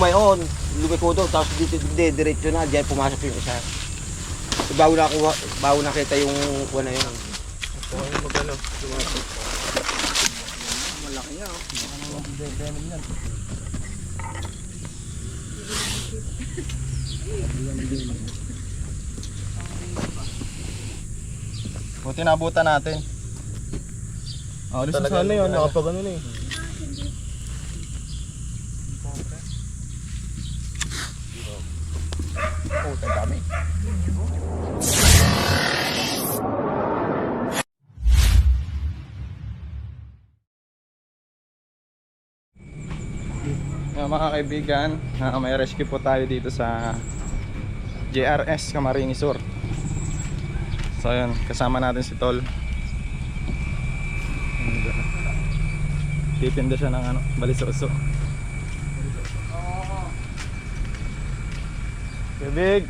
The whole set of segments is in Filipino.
lumayon, lumiko doon, tapos dito, diretso na, diyan pumasok yung isa. So, bago nakita yung kuha na yun. Ito yung magano, lumasok. Malaki niya, oh. Venom yan. Buti nabutan natin. Alis sa sana yun, nakapag ano na eh. Oh, dami. Mga kaibigan, may rescue po tayo dito sa JRS Camarines Sur. So yun, kasama natin si Tol. Titinda siya ng ano, balisoso. Big.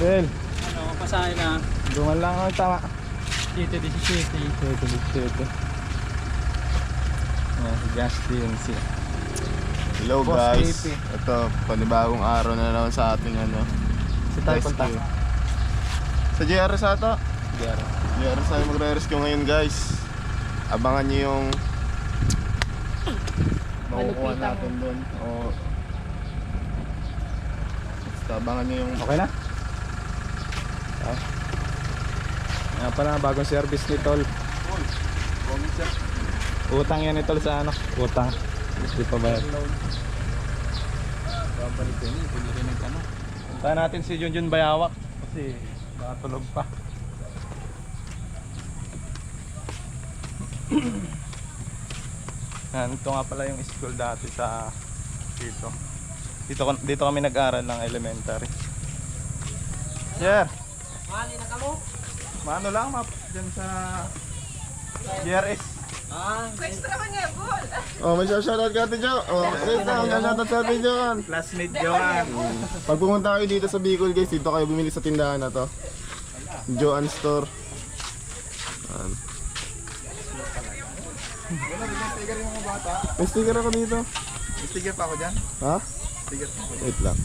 Bel. Ano, pasahin na. Duman lang ako tama. Dito, 17. Dito. Si Justin, si Hello Boss guys, AP. ito panibagong araw na naman sa ating ano, Si tayo rescue. punta. Sa JRS ata. Diyan. JRS tayo magre-rescue ngayon guys. Abangan nyo yung makukuha natin doon. O basta abangan nyo yung Okay na? Oh. Nga pala, bagong service ni Tol. Utang yan ni Tol sa ano? Utang. Hindi pa bayad. Babalik din, pwede rin ng ano. Puntahan natin si Junjun Bayawak kasi nakatulog pa. Yan, ito nga pala yung school dati sa dito. Dito kami nag-aral ng elementary. Yeah. Mali na ka mo? Maano lang map dyan sa GRS. Ah, oh, may shoutout ka Ate Jo. Oh, may shoutout sa Ate Jo. Classmate Joan. Pag pumunta kayo dito sa Bicol guys, dito kayo bumili sa tindahan na to. Joan Store. Yan. May sticker ako dito. May sticker pa ako dyan. Ha? Sticker pa ako. Wait lang.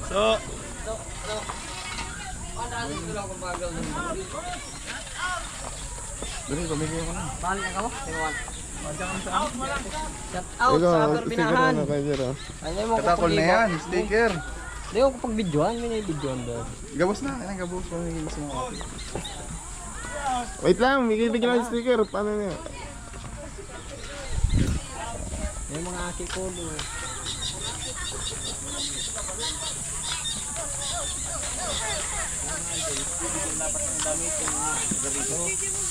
So, Dali, pamigay ko na. mali na ka mo? Tingwan. Shout out Ikaw, sa sticker Perbinahan. na kayo dito. Ano mo katakol na yan, sticker. Hindi ko pag videoan, may videoan doon. Gabos na, kailan gabos ko yung gusto mo. Wait lang, bigyan lang yung sticker. Paano niya? May mga aki ko doon.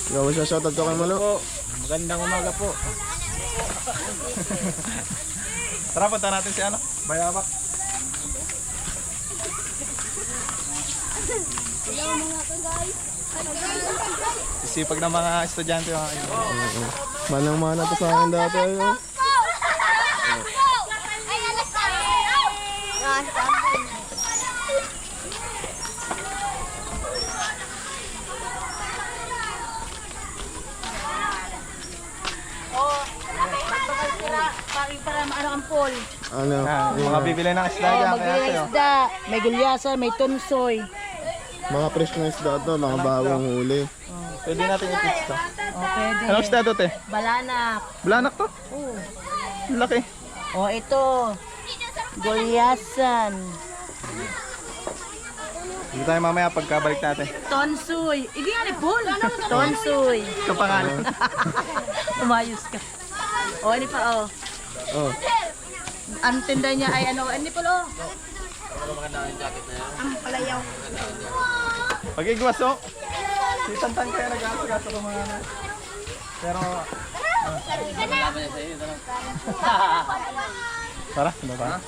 Ikaw, siya shoutout ko kay Malo. Magandang umaga po. Tara, punta natin si ano, Bayawak. Sisipag ng mga estudyante mga kaibigan. Manang-mana to sa akin dati. Ayun. Para maano ang pool. Ano? Yung mga bibili ng isda dyan, kaya Magbili ng tayo. isda, may gulyasan, may tunsoy. Mga fresh na isda to, mga bagong huli. Pwede natin i-pitch to. O, pwede. Anong isda to, te? Balanak. Blanak to? Oh. Ang laki. O, ito. Gulyasan. Hindi tayo mamaya pagkabalik natin. Tonsoy. Igi nga ni pool. Tonsoy. Kapangalan. Umayos ka. O, ini pa, o. Oh. Ang tinda niya ay ano, ini po, o. Ang palayaw. Pag-igwas, oh. Si Tantan kaya nag-aso-gaso ng mga ano. Pero, tara, sino ba?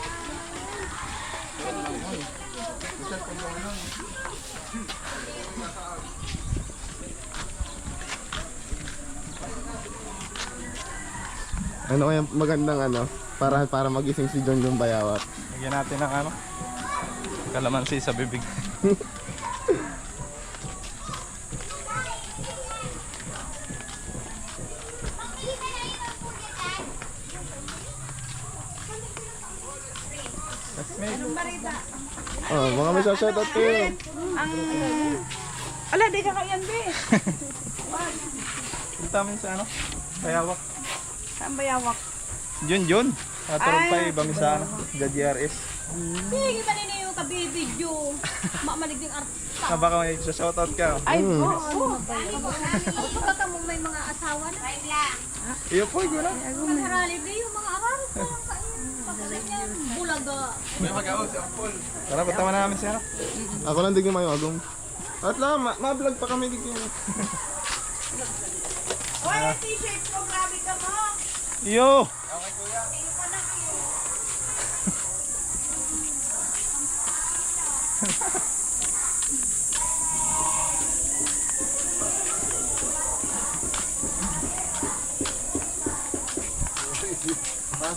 Ano kaya magandang ano? Para magising si John John Bayawat. Lagyan natin ng ano, kalamansi sa bibig. Oh, mga may shoutout kayo. Ala, di ka kayan, be. Punta kami sa ano, Bayawak. Saan ba yawak? Jun. Katarong pa ibang sa ano, GRS. Sige, kita nila yung kabibidyo. Mamaligding artista. Na baka may shoutout ka. Ay, oo. Baka mo may mga asawa na. Iyo po, ikaw na. Magharali ba yung mga aral ko? Pagkalit niya, bulaga. Tara, punta mo namin siya. Ako lang digin mayo agong. At lang, ma-vlog pa kami digin. Oy, t-shirt ko, grabe ka mo. Yo!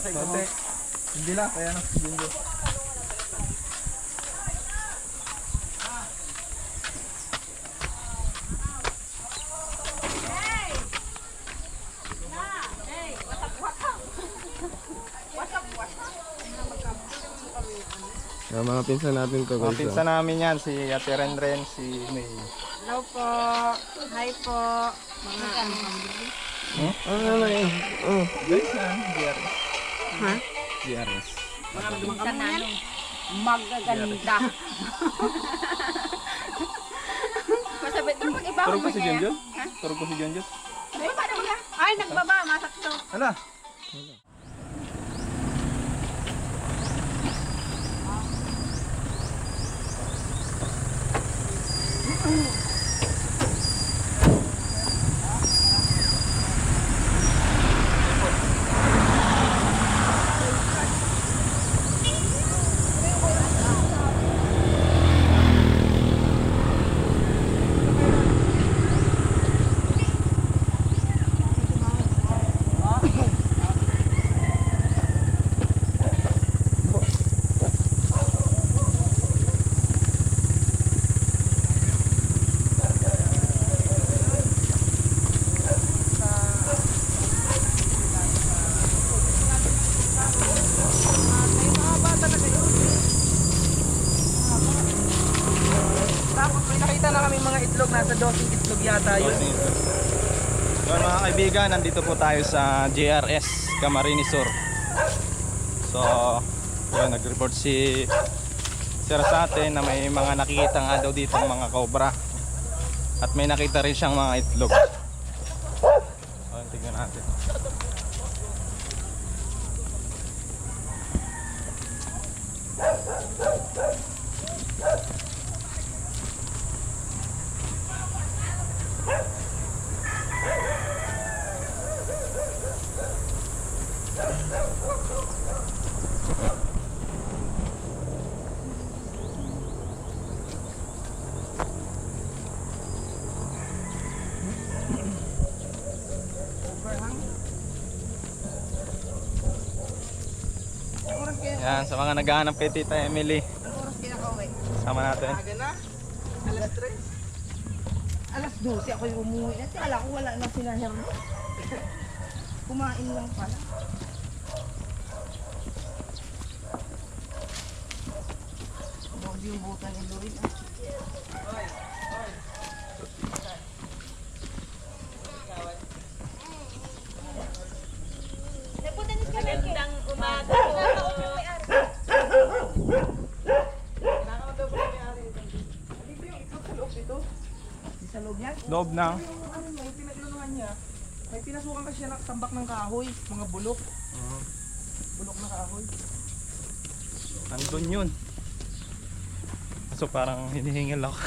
Bate. Hindi lang, kaya ano, hindi. Yung mga pinsan natin to Mga guys. pinsan namin yan, si Ate Renren, si May. Hello po. Hi po. Mga Ano yun? Oh. Guys, yan, GRS. Ha? GRS. pinsan namin. Magaganda. Masabit mo pag iba Turog ko si Junjun? Turog ko si Junjun? Ay, nagbaba. Masakto. Hala! Tapos may nakita na kami mga itlog, nasa 12 itlog yata yun. Yun mga kaibigan, nandito po tayo sa JRS Camarines Sur. So, yun, nag-report si Sir sa atin na may mga nakikita nga daw dito mga cobra. At may nakita rin siyang mga itlog. So, tingnan natin. Yan, sa mga naghahanap kay Tita Emily. Sama natin. Alas 12 ako yung umuwi na. Kala ko wala na sila Herno. Kumain lang pala. Huwag yung butan ni Lorin. Magandang umaga po. Sa loob yan. Loob na. May pinagluluhan niya. May pinasukan kasi siya ng tambak ng kahoy, mga bulok. Bulok na kahoy. Andun yun. So parang hinihingil ako.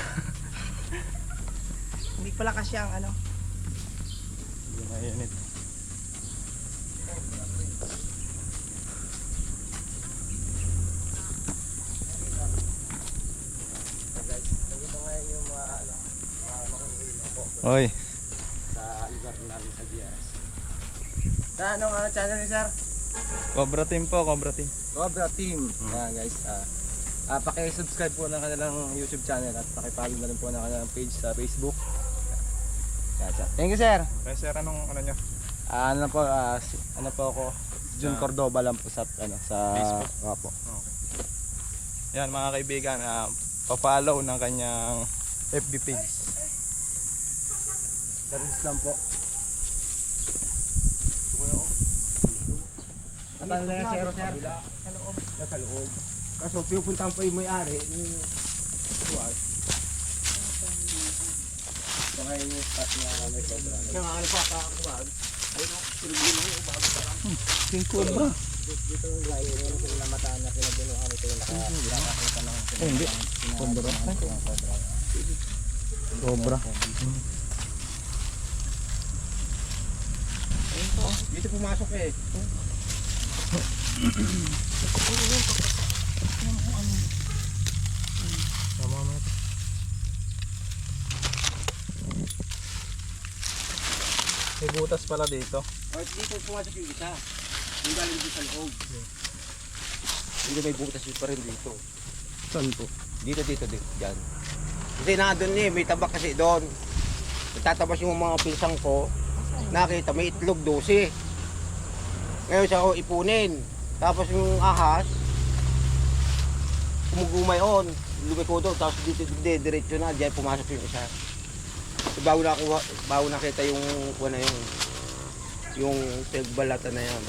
Hindi pala kasi ang ano. Hindi mainit. Oy, Sa lugar namin sa GRS. Sa anong channel ni Sir? Cobra Team po, Cobra Team. Cobra Team. Ayan guys, paki-subscribe po ng kanilang YouTube channel at paki-follow na rin po ng kanilang page sa Facebook. Yan, sir. Thank you, sir. Kaya sir, anong ano nyo? Ano po, ano po ako, June Cordoba lang po sa Facebook. po. Okay. Yan mga kaibigan, pa-follow ng kanyang FB page. Service lang po. Ano na sir? Sa loob. Kaso pinupuntahan pa yung may-ari. Baka yung spot na may cobra. Kaya nga ano pa kakakuwag. Ayun o, pinagulong yung bago pa lang. King Cobra. Dito yung layo yun, kung namataan na pinagulo kami ito yung nakakita ng Hindi. Cobra. Cobra. Dito pumasok eh. May butas pala dito. O, dito pumasok yung isa. Yung galing dito sa loob. Dito may butas pa rin dito. Saan po? Dito, dyan. Kasi nandun eh, may tabak kasi doon. Nagtatabas yung mga pinsang ko. Nakita, may itlog 12. Ngayon siya ako ipunin. Tapos yung ahas, kumugumay on. Lumiko doon, tapos dito, diretso na, diyan pumasok yung isa. Bago nakita yung na yung pinagbalatan na yan.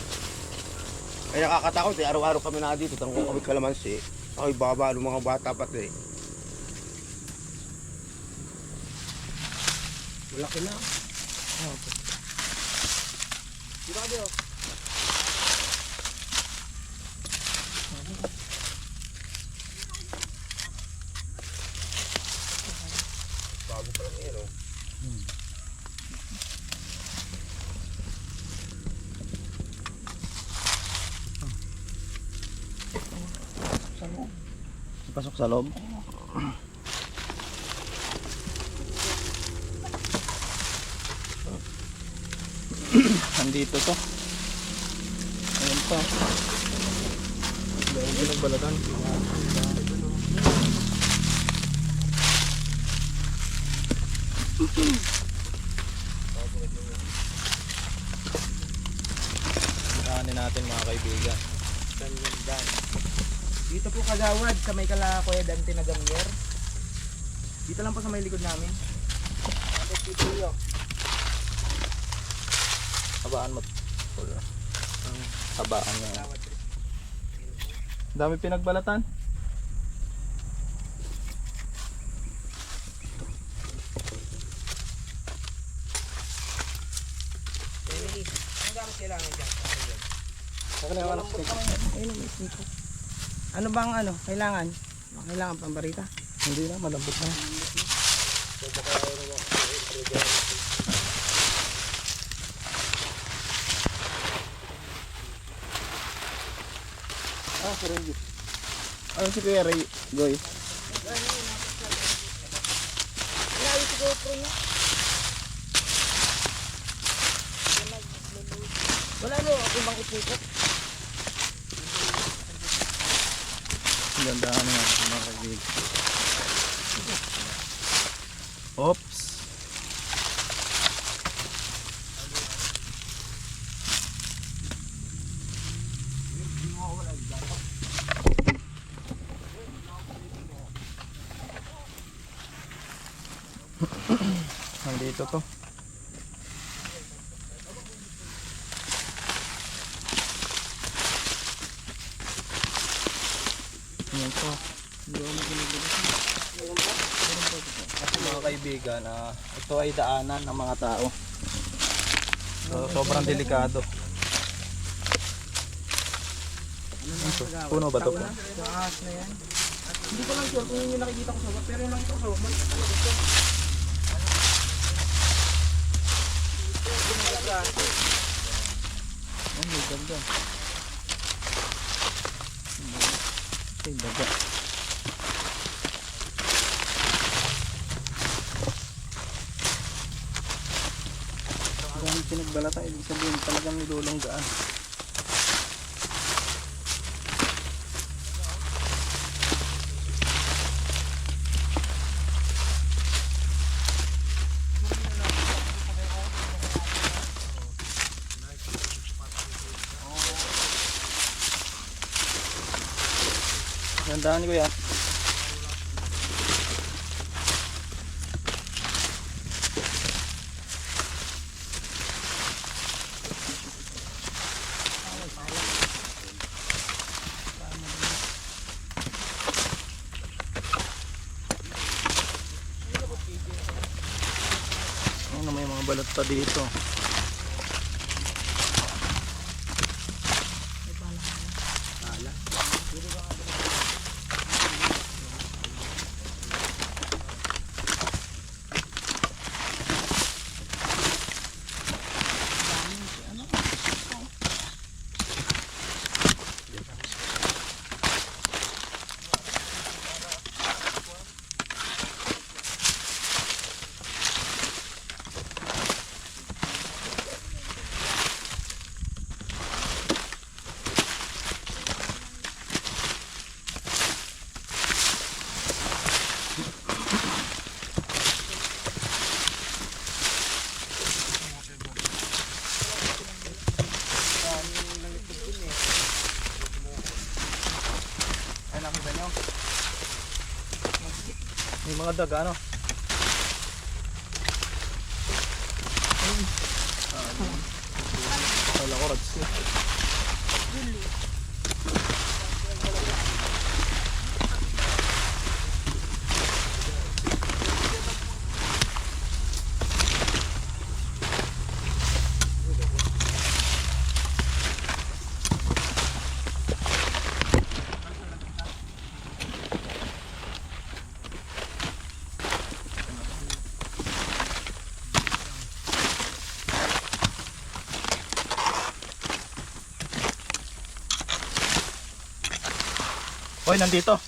Kaya nakakatakot eh, araw-araw kami na dito, tanong kami kalamansi. Ako'y baba ng mga bata pati. Malaki na. Grabe oh. Bago pa lang yan oh. Pasok sa loob. Nandito to. Ayan pa. Dahil pinagbalatan. Daanin natin mga kaibigan. Dito po kagawad sa may kala Kuya Dante na Gamier. Dito lang po sa may likod namin. Habaan mo. Habaan niya. Dami pinagbalatan. Ang gamit kailangan dyan. Ano bang kailangan? Kailangan pang barita? Hindi na, malambot na. Ano si Kuya Ray, Goy? Wala mo, ibang ipikot. Ganda ano nga mga kaibigan. Oops. Nandito to. Yan po. Kasi mga kaibigan, ito ay daanan ng mga tao. So, sobrang delikado. Ito, puno ba ito po? Sa ahas na yan. Hindi ko lang sure kung yung nakikita ko sa web, pero yung nakita ko sa web, mali talaga ito. Oh, may ganda. Ay, daga. Kung pinagbalata, ibig sabihin talagang nilulonggaan. Dandahan ko yan. Ano, may mga balat pa dito. Ay, nakita nyo? May mga daga, ano? Kala ko, rads eh. Hoy, nandito.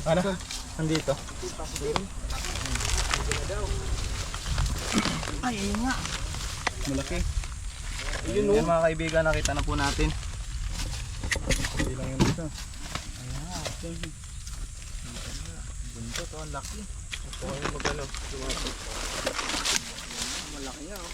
Ano? Nandito. Ay, ayun nga. Malaki. Yun mga kaibigan, nakita na po natin. Hindi lang yun dito. Bunto to, ang laki. Ito kayo magano. Malaki nga oh.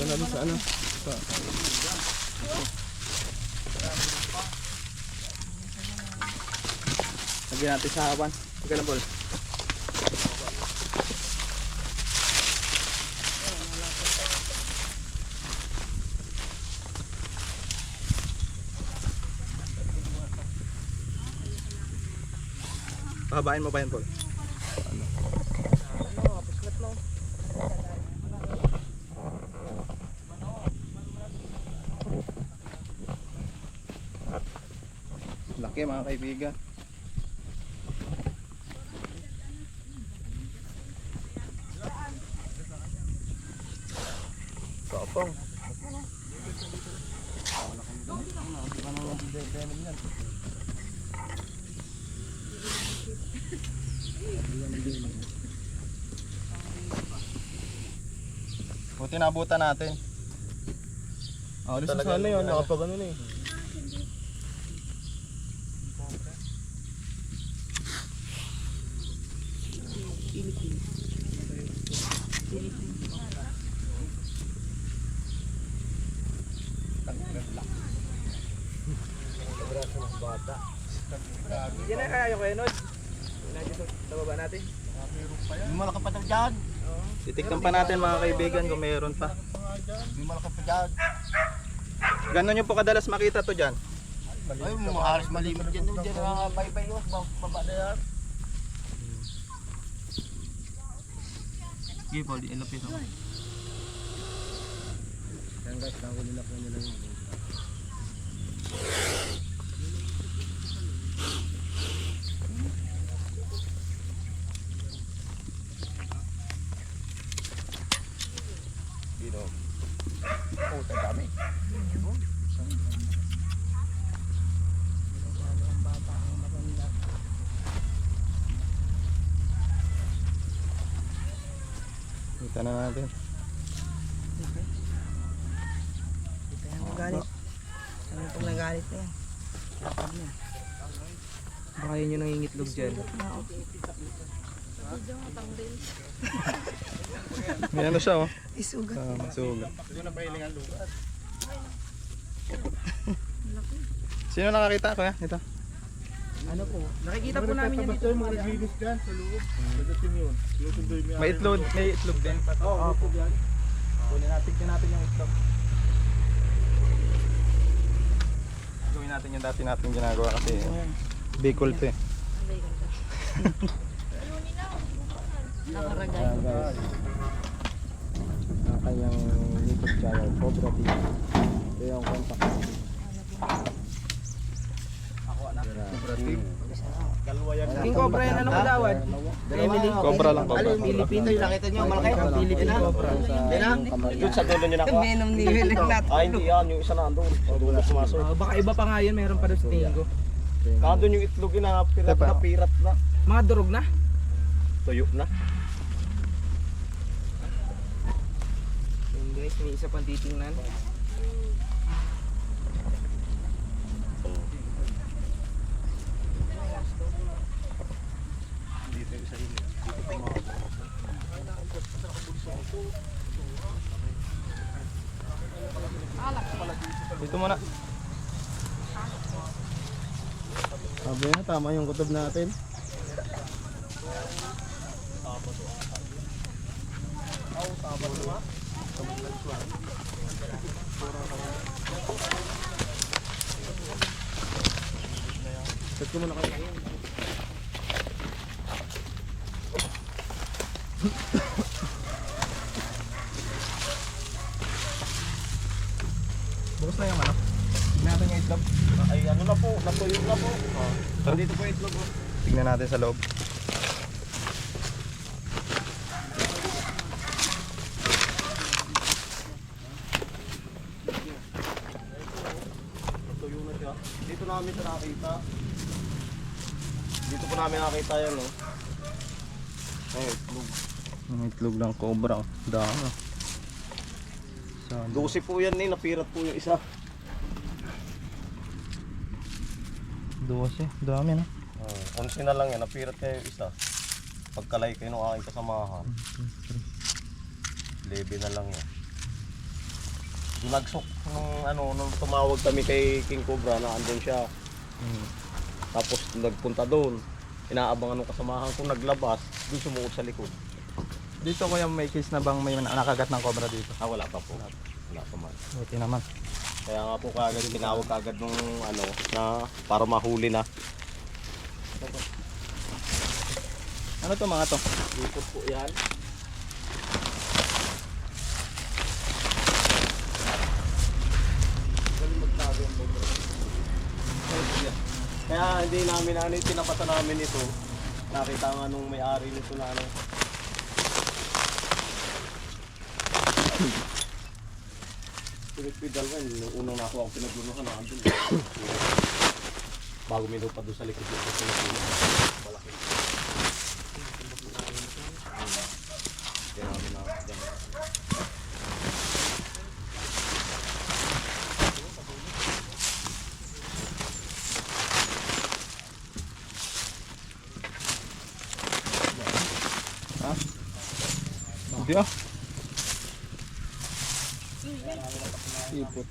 Wala sa ano? Lagyan natin sa hawan. Sige lang, Paul. Pahabain mo pa yan, Paul. Laki mga kaibigan. Kapong. Buti nabutan natin. Alis na sana yun, nakapag ano na eh. Yan na kaya ko Enod. Sa baba natin. Yung malaki pa daw dyan. Titikman pa natin mga kaibigan kung mayroon pa. Yung malaki pa dyan. Gano'n nyo po kadalas makita to dyan? Ay, halos malimit dyan doon dyan. Mga baybay yun. Baba na yan. Sige Paul, ilapit ako. Yan guys, nahuli na po nila yung Oh, dami. Kita na natin. Ito yung magalit. Ano itong nagalit na yan? Baka yun yung nangingitlog dyan. May ano siya oh. Isugat. Sugat. Sino nakakita kuya? Ito. Ano po? Nakikita po namin yan dito. Maglinis dyan sa loob. Pagdating yun. Sinusundoy mo May itlog din. Oo, po yan. Kunin natin yung itlog. Gawin natin yung dati natin ginagawa kasi Bicol to eh. Nakaragay. Ang kanyang YouTube channel, Cobra TV. Ito yung contact. King Cobra yan, ano kadawad? Emily. Cobra lang, cobra. Alin, Pilipino yung nakita nyo, malaki. Philippine Cobra. Doon sa dulo niya na ako. Venom ni Willie Nat. Ah, hindi yan. Yung isa na andun. Sa dulo sumasok. Baka iba pa nga yun, meron pa doon sa tingin ko. Nandun yung itlog yun na pirat na. Mga durog na. Tuyo na. Yun guys, may isa pang titingnan. Dito muna. Sabi na, tama yung kutob natin. Set ko muna kayo. Bukas na yung ano. Tignan natin yung itlog. Ay ano na po. Natuyo na po. Dito po yung itlog. Tignan natin sa loob. Natuyo na siya. Dito namin siya nakita. Dito po namin nakita yan, no? Ay, itlog. Yung itlog ng cobra. Dami. 12 po yan eh. Napirat po yung isa. 12. Dami na. 11 na lang yan. Napirat kayo yung isa. Pagkalay kayo ng aking kasamahan. 11 na lang yan. Nagsok nung tumawag kami kay King Cobra na andun siya. Tapos nagpunta doon. Inaabangan ng kasamahan ko naglabas. Doon sumuot sa likod. Dito kuya may case na bang may nakagat ng cobra dito? Ah, wala pa po. Wala pa man. Buti naman. Kaya nga po kagad tinawag kagad nung na para mahuli na. Ano to mga to? Ikot po yan. Kaya hindi namin tinapatan namin ito. Nakita nga nung may-ari nito na pinagpidal ka, yung unang nakuha ko pinaglunuhan na andun. Bago may pa doon sa likod yung pinaglunuhan. Malaki. Kaya namin na Hindi ah. Sipot.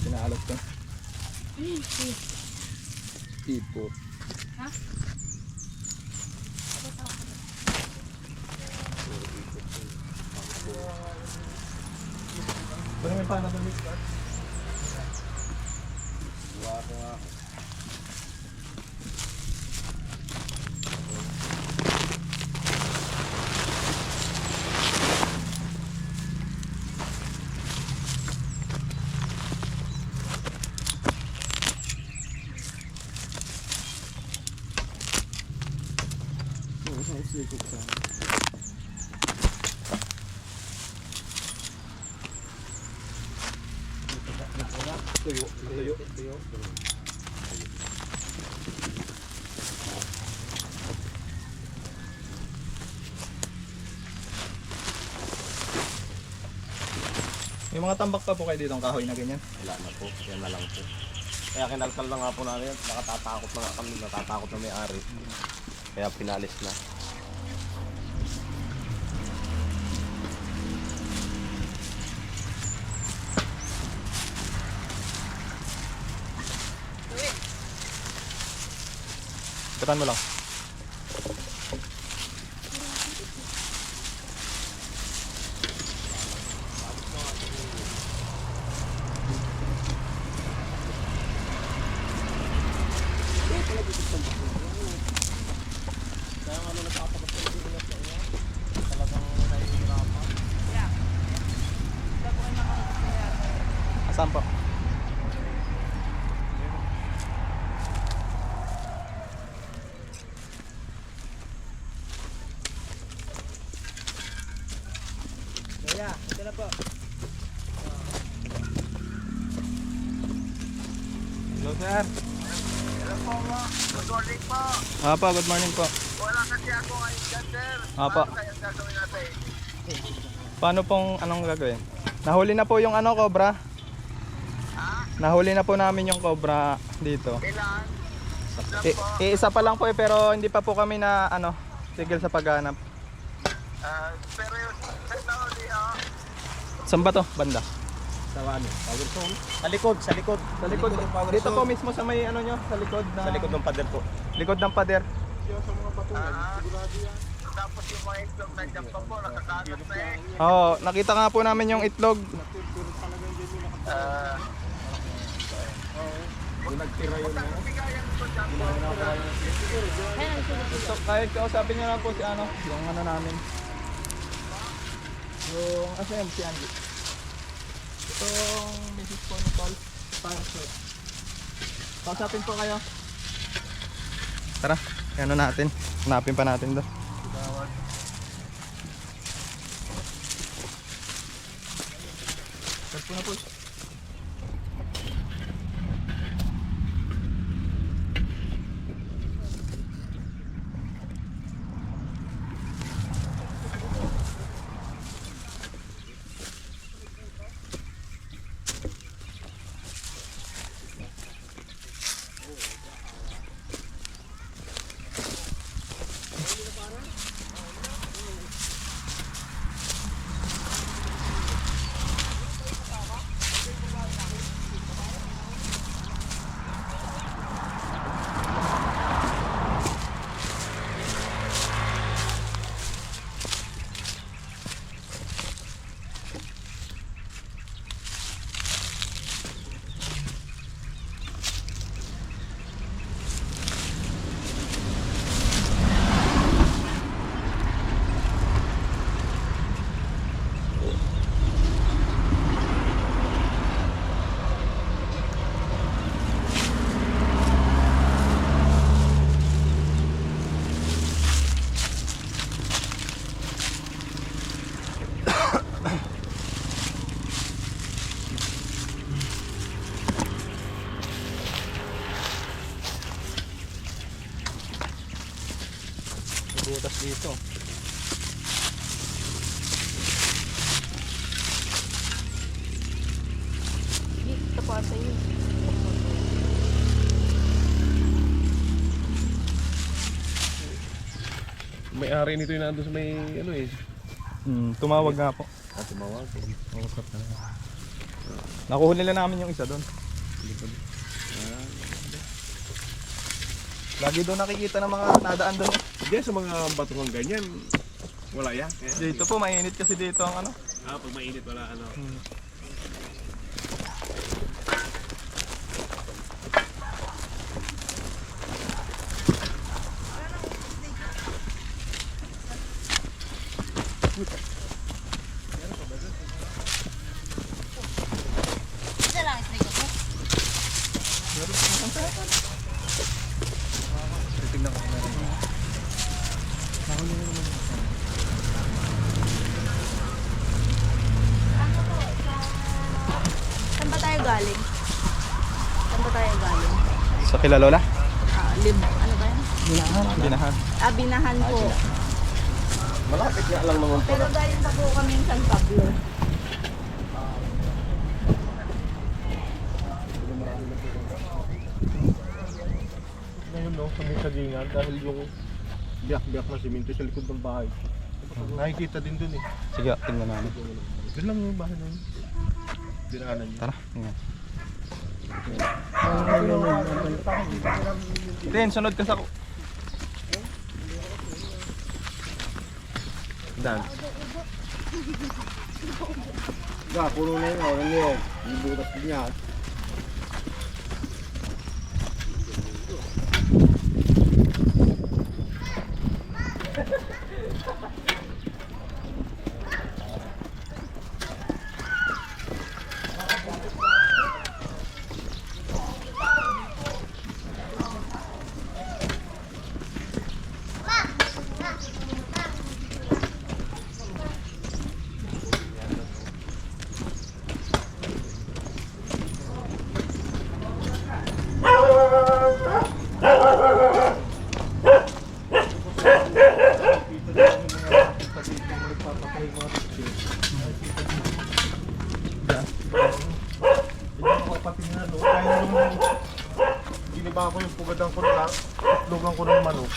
Sinalot ko. Sipot. Parang may paano doon dito. Tuyo. May mga tambak pa po kayo dito ang kahoy na ganyan. Wala na po, yan na lang po. Kaya kinalkal na nga po namin, nakatatakot na nga kami, natatakot na may-ari. Kaya pinalis na. Tukan mo lang. Asan po? Hello sir. Hello po. Good morning po. Apa, good morning po. Wala kasi ako ngayon dyan sir. Apa. Paano kaya gagawin natin? Paano pong anong gagawin? Nahuli na po yung ano, cobra. Nahuli na po namin yung cobra dito. Ilan? Isa pa lang po pero hindi pa po kami na ano, tigil sa paghanap. Pero yung nahuli saan ba to? Banda? Sa ano? Power zone? Sa likod, sa likod. Sa likod. Dito po mismo sa may ano nyo, sa likod na... Sa likod ng pader po. Likod ng pader. Tapos yung mga itlog nandiyan pa po, nakakagat na eh. Oo, nakita nga po namin yung itlog. So, kahit kausapin nyo lang po si ano, yung ano namin. Yung, asa yan, si Angie. Itong Mrs. po ni Paul. Kausapin po kayo. Tara, ano natin. Hanapin pa natin doon. Start po na po. Butas dito. Ito pa sa iyo. May-ari nito yung nandun sa may ano eh. Tumawag nga po. Tumawag. Nakuha nila namin yung isa doon. Lagi doon nakikita ng mga nadaan doon. Diyan sa mga batungang ganyan, wala yan. Dito po, mainit kasi dito ang ano. Pag mainit wala ano. Isa lang, isli ko. Titignan ko na rin. Saan ba tayo galing? Saan ba tayo galing? Sa kila Lola? Ano ba yan? Binahan. Binahan po. Malapit nga lang naman po. Pero galing pa po kami San Pablo. doon, no? Sa may sagingan dahil yung biyak-biyak na simento sa likod ng bahay. Nakikita din doon eh. Sige, tingnan namin. Doon lang yung bahay na yun. Dinaanan niyo. Tara, tingnan. Tin, sunod ka sa ko. Dan. Puno na yun. Ano yun? Yung butas din yan. Patingnan, no? Dahil nung giniba ko yung pugadang ko na itlogan ko ng manok,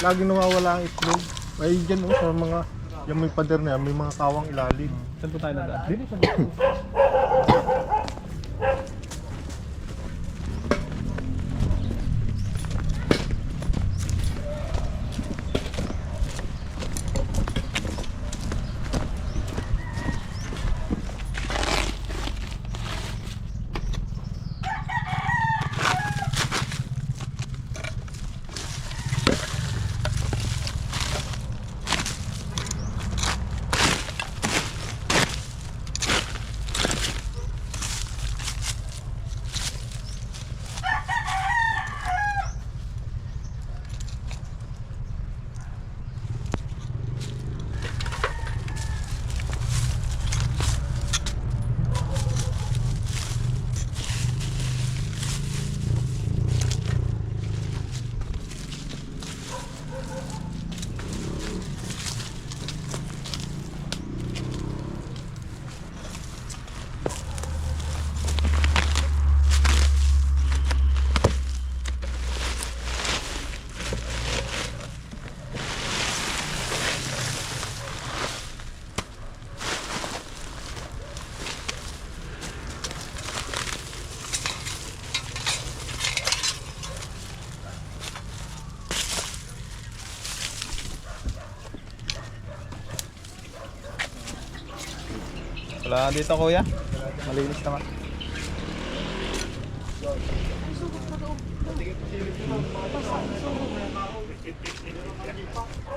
laging nawawala ang itlog. Ay dyan, no? Sa mga yung may pader na yan, may mga kawang ilalim. Saan po tayo nadaan? Dito sa dito. Wala dito kuya. Malinis naman.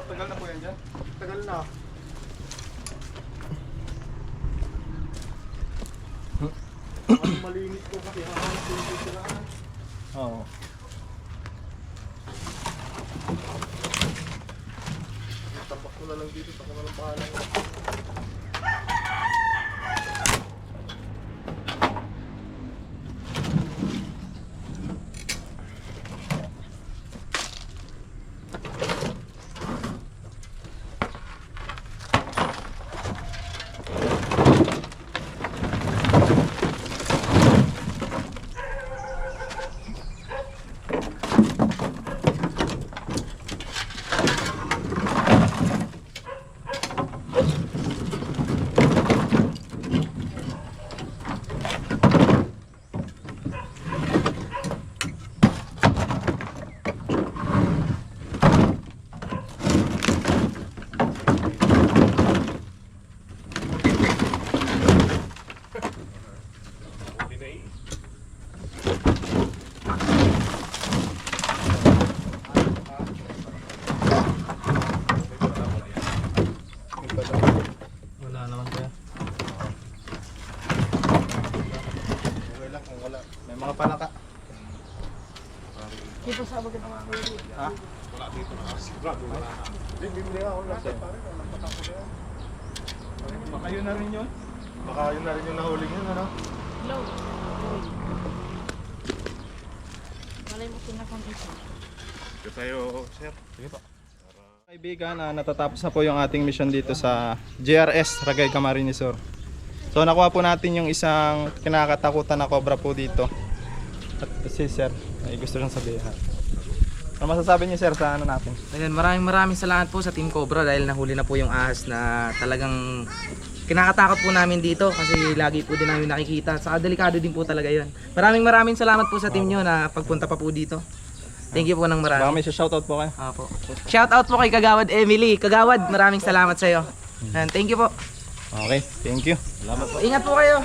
Tagal na po yan dyan? Tagal na. Malinis ko kasi hahanap ko yung siraan. Oo. Tambak ko na lang dito, ako na lang bahala. Wala naman kuya. Okay lang kung wala. May mga palaka. Dito sa bagay ng mga kuya. Ha? Hindi, bibili ako lang. Pare, nakapatang ko na yan. Baka yun na rin yun. Baka yun na rin yung nahuling yun, ano? Hello. Malay mo pinakantay. Ito tayo, sir. Sige po. Kaibigan, natatapos na po yung ating mission dito sa JRS Ragay Camarines Sur. So nakuha po natin yung isang kinakatakutan na cobra po dito. At si sir, ay gusto lang sabihin. Ano masasabi niyo sir sa ano natin? Ayun, maraming salamat po sa Team Cobra dahil nahuli na po yung ahas na talagang kinakatakot po namin dito kasi lagi po din namin nakikita. Saka delikado din po talaga yun. Maraming salamat po sa team nyo na pagpunta pa po dito. Thank you po ng Baka marami. may shoutout po kayo. Apo. Shout out po kay Kagawad Emily. Kagawad, maraming salamat sa iyo. And thank you po. Okay, thank you. Ingat po kayo.